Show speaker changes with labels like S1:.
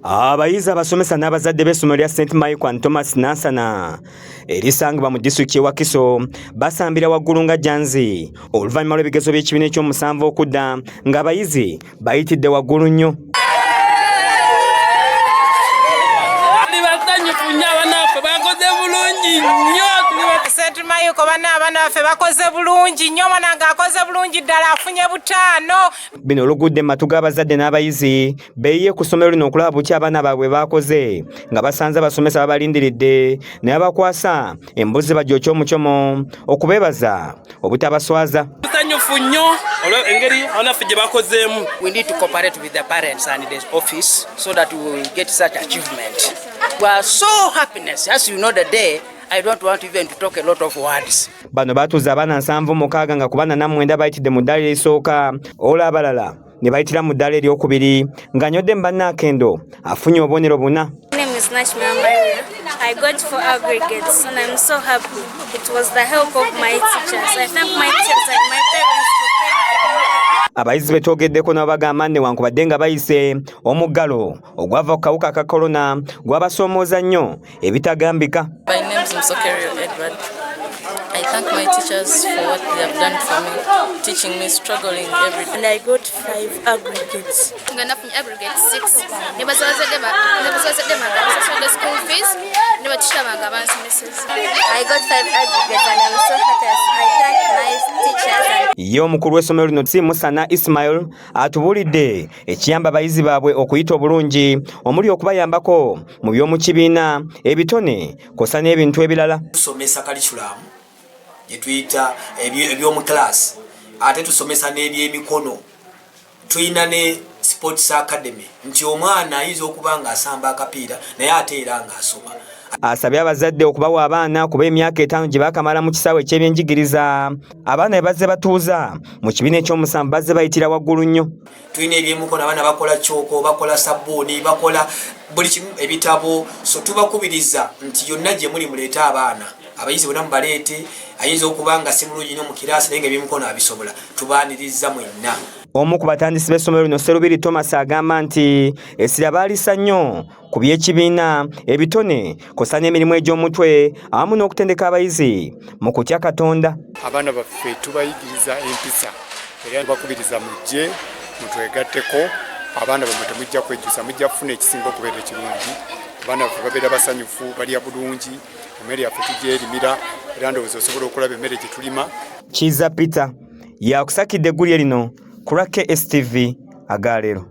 S1: Abayizi abasomesa n'abazadde b'essomero lya St. Michael and Thomas Nasana erisangibwa mu disitulikiti y'e Wakiso basambira waggulu nga janzi oluvannyuma lw'ebigezo by'ekibiina eky'omusanvu okudda ng'abayizi bayitidde waggulu nnyo.
S2: St. Michael abaana baffe bakoze bulungi nnyo, mwana ng'akoze bulungi ddala afunye butaano.
S1: Bino olugudde mu matu g'abazadde n'abayizi beeyiye ku ssomero lino okulaba buki abaana baabwe bakoze nga basanze abasomesa babalindiridde naye bakwasa embuzi bagyokya omucomo okubeebaza obutabaswaza.
S3: Tusanyufu nnyo olw'engeri abanafffe gye bakozeemu.
S4: We need to cooperate with the parents and the office so that we will get such achievement. We are so happiness, as you know the day. I don't want even to talk a lot of words.
S1: Bano batuuza abaana 76 nga ku bana 49 bayitidde mu ddaala erisooka olwo abalala ne bayitira mu ddaala eryokubiri ng'anywedde mu bannaakendo afunye obubonero buna.
S5: I got 4 aggregates and I'm so happy. It was the help of my teachers. I thank my teachers and my parents for paying.
S1: Abayizi betwogeddeko nabo bagamba newankubadde nga bayise omuggalo ogwava ku kawuka ka korona gwabasoomooza nnyo ebitagambika.
S6: My name is Edward. I thank my teachers for what they have done for me, teaching me, struggling every day.
S5: And I got 5 aggregates.
S7: I'm going to aggregate 6. I got 5 aggregates and I'm so happy. I thank my teachers.
S1: Ye omukulu w'essomero lino Nasana Ismail atubuulidde ekiyamba abayizi baabwe okuyita obulungi omuli okubayambako mu by'omu kibiina ebitone kosa n'ebintu ebirala.
S8: Tusomesa curriculum gye tuyita eby'omu class ate tusomesa n'ebyemikono. Tuyina ne sports academy nti omwana ayinza okuba ng'asamba akapiira naye ate era ng'asoma.
S1: Asabye abazadde okubawa abaana kuba emyaka 5 gye bakamala mu kisaawe eky'ebyenjigiriza abaana bazze batuuza mu kibiina eky'omusanvu bazze bayitira waggulu nnyo.
S8: Tuyina ebyemikono abaana bakola kyoko, bakola sabbuuni, bakola buli kimu, ebitabo. So tubakubiriza nti yonna gye muli muleeta abaana abayizi bonna mubaleete. Ayinza okuba nga si mulungi nnyo mu kiraasi naye nga ebyemikono abisobola tubaaniriza mwenna.
S1: Omu ku batandisi b'essomero lino Serubiri Thomas agamba nti essira baalisa nnyo ku by'ekibiina ebitone kosa n'emirimu egy'omutwe awamu n'okutendeka abayizi mu kutya Katonda.
S9: Abaana baffe tubayigiriza empisa era bakubiriza mujje mutwegatteko. Abaana bamwe temujja kwejjusa, mujja kufuna ekisinga okubeera ekirungi. Abaana baffe babeera basanyufu, balya bulungi, emmere yaffe tugyerimira era ndowooza osobola okulaba emmere gye tulima.
S1: Kiza Peter yakusakidde eggulye lino ku lwa KSTV Agaleero.